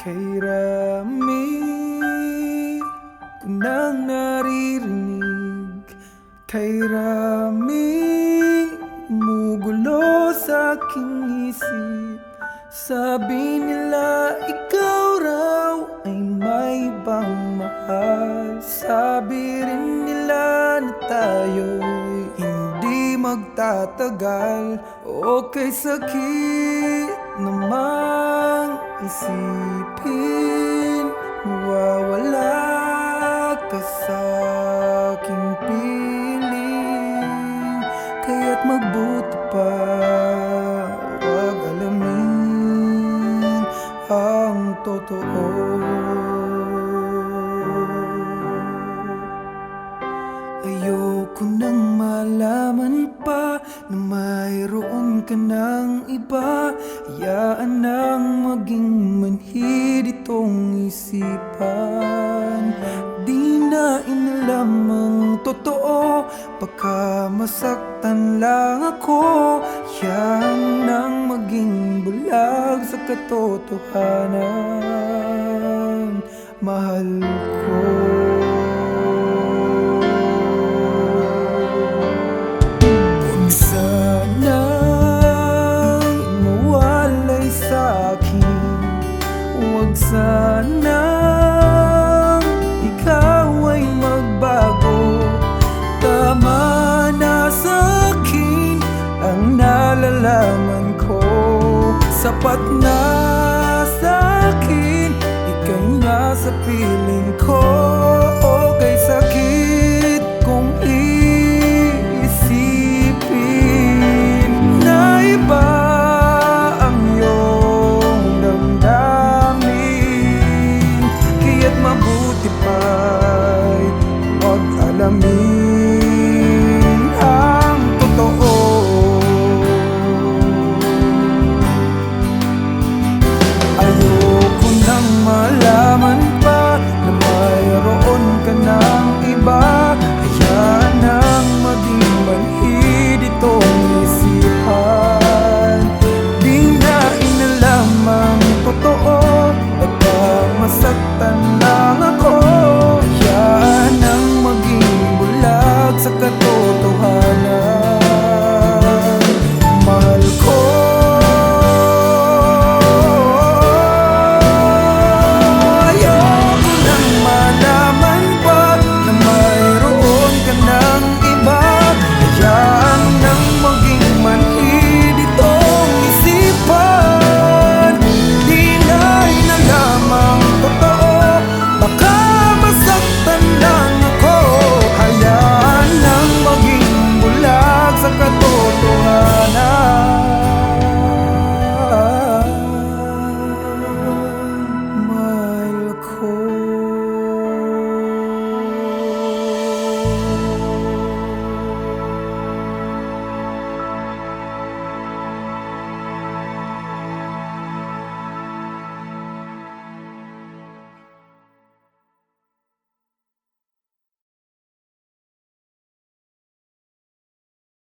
Kay rami ko nang naririnig, kay rami gumugulo sa aking isip. Sabi nila ikaw raw ay may ibang mahal. Sabi rin nila na tayo'y hindi magtatagal. Okay, sakit namang isipin, mawawala ka sa aking piling. Kaya't magbuti pa wag alamin ang totoo. Ayoko nang malaman pa na mayroon ka ng iba. Hayaan nang maging manhid itong isipan. Di na inalam ang totoo, baka masaktan lang ako. Hayaan nang maging bulag sa katotohanan. Mahal ko. Huwag sanang ikaw ay magbago. Tama na sa'kin ang nalalaman ko. Sapat na sa'kin, ika'y nasa piling ko.